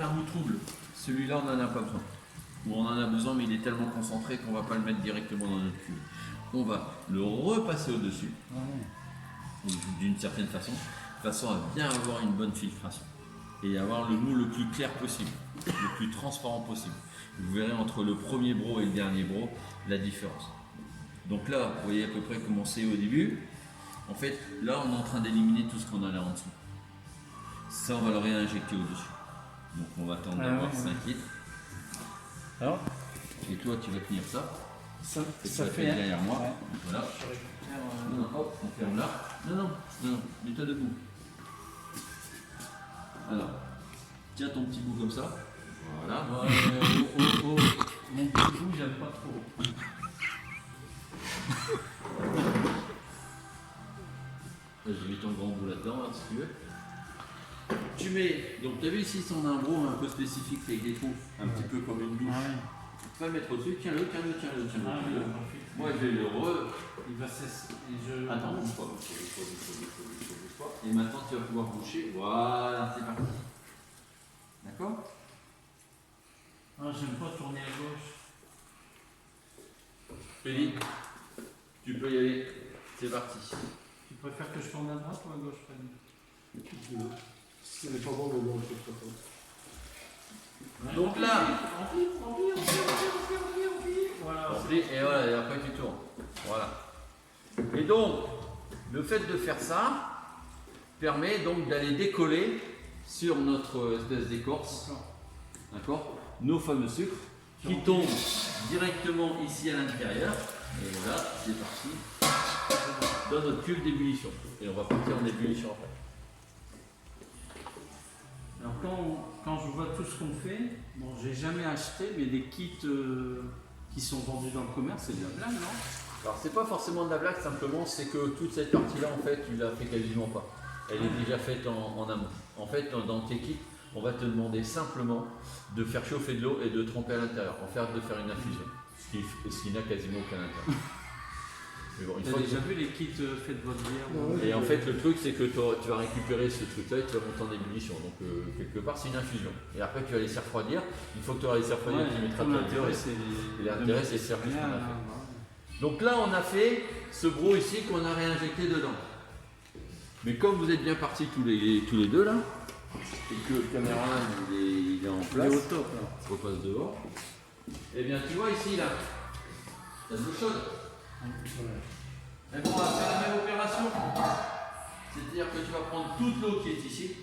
faire goût trouble. Celui-là, on n'en a pas besoin. Ou on en a besoin, mais il est tellement concentré qu'on ne va pas le mettre directement dans notre cuve. On va le repasser au-dessus, d'une certaine façon à bien avoir une bonne filtration. Et avoir le moule le plus clair possible, le plus transparent possible. Vous verrez entre le premier broc et le dernier broc la différence. Donc là, vous voyez à peu près comment c'est au début. En fait, là, on est en train d'éliminer tout ce qu'on a là en dessous. Ça, on va le réinjecter au-dessus. Donc on va attendre d'avoir 5 litres. Alors, et toi, tu vas tenir ça. Ça fait derrière moi. Ouais. Voilà. Non, hop, on ferme là. Non, mets-toi debout. Alors, tiens ton petit bout comme ça. Voilà. Mon petit bout, j'aime pas trop. J'ai mis ton grand bout là-dedans, si tu veux. Tu mets, donc tu as vu ici, on a un broc un peu spécifique avec des trous, un petit peu comme une douche. Tu vas le mettre au-dessus, tiens-le. Moi je vais le Il va cesser. Attends, bouge pas. Et maintenant tu vas pouvoir boucher. Voilà, c'est parti. D'accord? J'aime pas tourner à gauche. Freddy, tu peux y aller. C'est parti. Tu préfères que je tourne à droite ou à gauche, Freddy? Ce n'est pas bon de voir cette photo. Donc là, Remplis. Voilà. et voilà, et après tu tournes. Voilà. Et donc, le fait de faire ça permet donc d'aller décoller sur notre espèce d'écorce, d'accord, nos fameux sucres qui tombent directement ici à l'intérieur. Et voilà, c'est parti dans notre cuve d'ébullition. Et on va partir en ébullition après. Alors quand je vois tout ce qu'on fait, bon, j'ai jamais acheté, mais des kits qui sont vendus dans le commerce, c'est de la blague, non? Alors c'est pas forcément de la blague, simplement c'est que toute cette partie-là, en fait, tu la fais quasiment pas. Elle est déjà faite en amont. En fait, dans tes kits, on va te demander simplement de faire chauffer de l'eau et de tremper à l'intérieur, de faire une infusion, ce qui n'a quasiment aucun intérêt. Mais bon, Tu as déjà vu les kits faits de votre bière? Et en fait, le truc, c'est que tu vas récupérer ce truc-là et tu vas monter en ébullition. Donc, quelque part, c'est une infusion. Et après, tu vas laisser refroidir. Une fois que tu auras laissé refroidir, tu mettras ta bière. Et l'intérêt, c'est de faire ce qu'on a fait. Donc là, on a fait ce broc ici qu'on a réinjecté dedans. Mais comme vous êtes bien partis tous les deux là, et que le caméraman il est en place, il est au top là. Il repasse dehors. Et bien, tu vois ici là, il y a de l'eau chaude. Mais bon, on va faire la même opération. C'est-à-dire que tu vas prendre toute l'eau qui est ici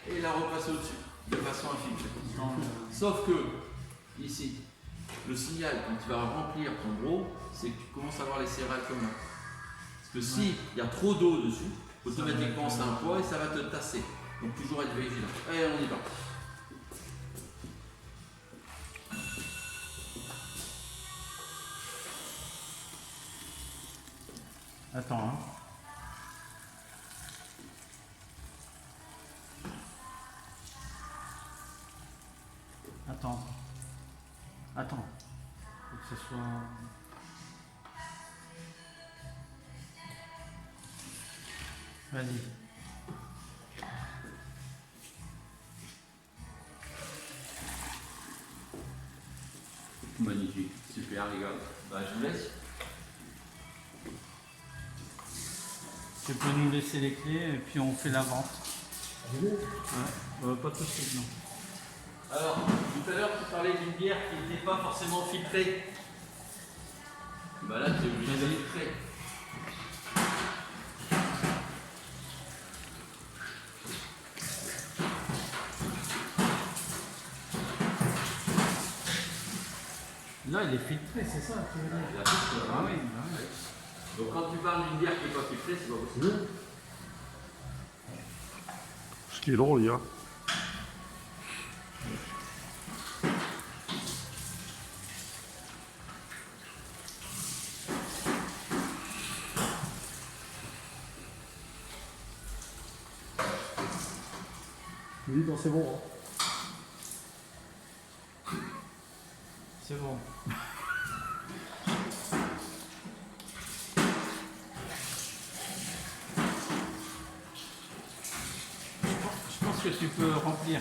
et la repasser au-dessus, de façon à filtrer. Sauf que, ici, le signal, quand tu vas remplir ton broc, c'est que tu commences à avoir les céréales comme là. Parce que s'il y a trop d'eau dessus, automatiquement c'est un poids et ça va te tasser. Donc toujours être vigilant. Allez, on y va. Attends, hein. Attends. Faut que ce soit... Vas-y. Magnifique, super les gars. Bah, je vous laisse. Tu peux nous laisser les clés et puis on fait la vente. Ouais. Pas tout de suite, non. Alors, tout à l'heure, tu parlais d'une bière qui n'était pas forcément filtrée. Bah là, tu es obligé de filtrer. Là, elle est filtrée, c'est ça, tu veux dire? La filtre, Ah oui. Donc quand tu parles d'une bière qui n'est pas filtrée, c'est pas possible. Ce qui est drôle, il y a. Oui, non, c'est bon. Hein. C'est bon. Je pense que tu peux remplir.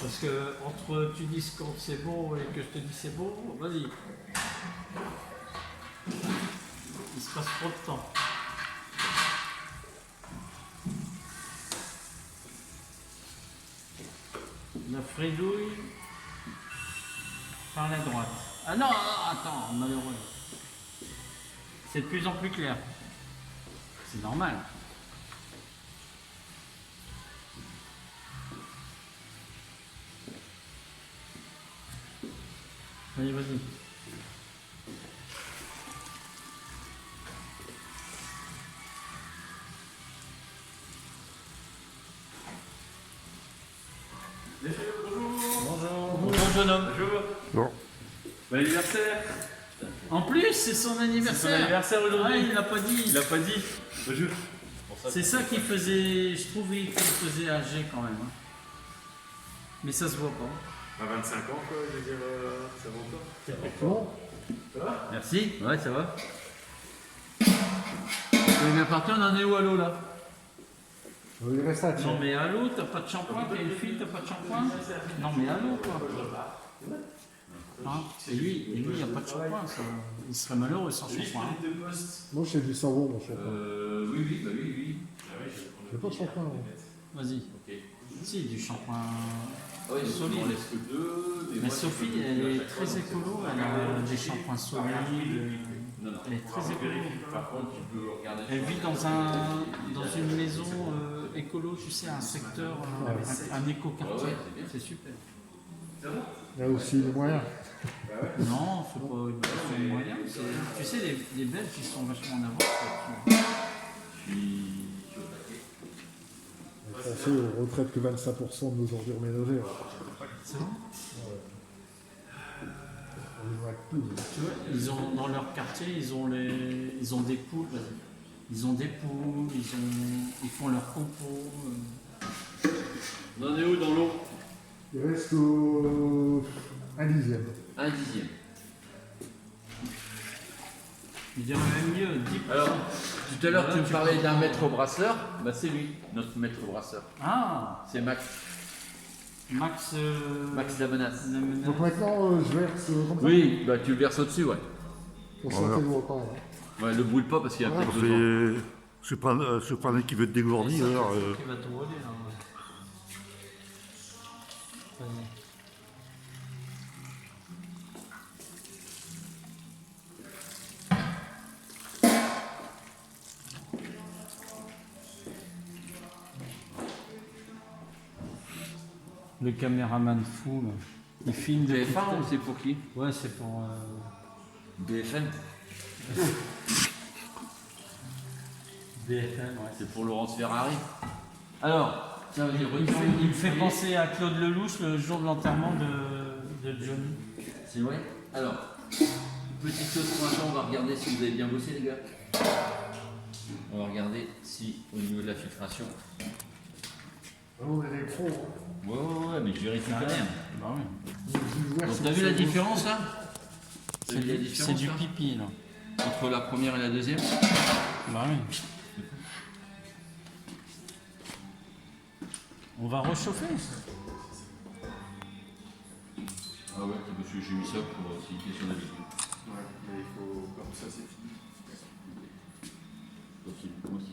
Parce que entre tu dis quand c'est beau et que je te dis c'est beau, vas-y. Il se passe trop de temps. La fridouille par la droite. Ah non, attends, malheureux. C'est de plus en plus clair. C'est normal. Allez, vas-y. Bonjour jeune homme. Non. Bon anniversaire. En plus, c'est son C'est son anniversaire. anniversaire Ah, aujourd'hui. il l'a pas dit. Il a pas dit. Bonjour. C'est ça qui faisait, je trouvais qu'il faisait âgé quand même. Hein. Mais ça se voit pas. À 25 ans quoi, je veux dire, ça va encore. Bon. Merci. Ouais, ça va. Mais bien parti, on en est où à l'eau là? Il reste un Non mais allô, t'as pas de shampoing, t'as une fille, t'as pas de shampoing? Non mais allô quoi. Hein, et lui, il n'y a pas de shampoing, ça. Il serait malheureux sans shampoing. Hein. Moi, j'ai du savon, mon cher. Oui, bah oui. J'ai pas de shampoing. moi. Vas-y. Ok. Si, du shampoing. Ah oui, Solide. on laisse que deux. Mais Sophie, elle est très écolo, elle a des shampoings solides. Elle est très écolo. Par contre, tu peux regarder. Elle vit dans une maison écolo, tu sais, un secteur, un éco-quartier. Ouais, c'est bien. C'est super. Il y a aussi les moyens. Non, faut pas c'est moyen. Tu sais, les Belges, ils sont vachement en avance là-dessus. On est passé aux retraites que 25% de nos ordures ménagères. C'est vrai. On les voit que plus. Tu vois, ils ont dans leur quartier, ils ont des poules. Ils ont des poules, ils font leur compo. On en est où dans l'eau? Il reste au... un dixième. Un dixième. Je dirais même mieux, 10%. Alors, tout à l'heure, tu me parlais d'un maître brasseur. Bah, c'est lui, notre maître brasseur. Ah, C'est Max. Max. Max la menace. la menace. Donc maintenant, je verse comme ça. Oui, bah tu le verses au-dessus, ouais. Pour sortir du repas. Hein. Ouais, le brûle pas parce qu'il y a peut-être Ça besoin. fait... C'est pas un qui veut te dégourdir. C'est alors, qui va te voler là. Vas-y. Le caméraman fou, là. Il filme de BF1 ou c'est pour qui? Ouais, c'est pour. BFM. BFM, ouais. C'est pour Laurence Ferrari. Alors, ça veut dire Il me fait penser à Claude Lelouch le jour de l'enterrement de Johnny. C'est vrai. Alors, petite chose pour l'instant, on va regarder si vous avez bien bossé, les gars. On va regarder si au niveau de la filtration. On est des pros. Hein. Ouais, mais je vérifie quand même. Bah oui. Je verse Donc, t'as vu la différence là? C'est T'as vu la du, différence, c'est du là pipi là. Entre la première et la deuxième? Bah oui. On va réchauffer. Ah ouais, parce que j'ai mis ça pour c'est une question d'habitude. Ouais, mais il faut. Comme ça, c'est fini. Ok, moi aussi.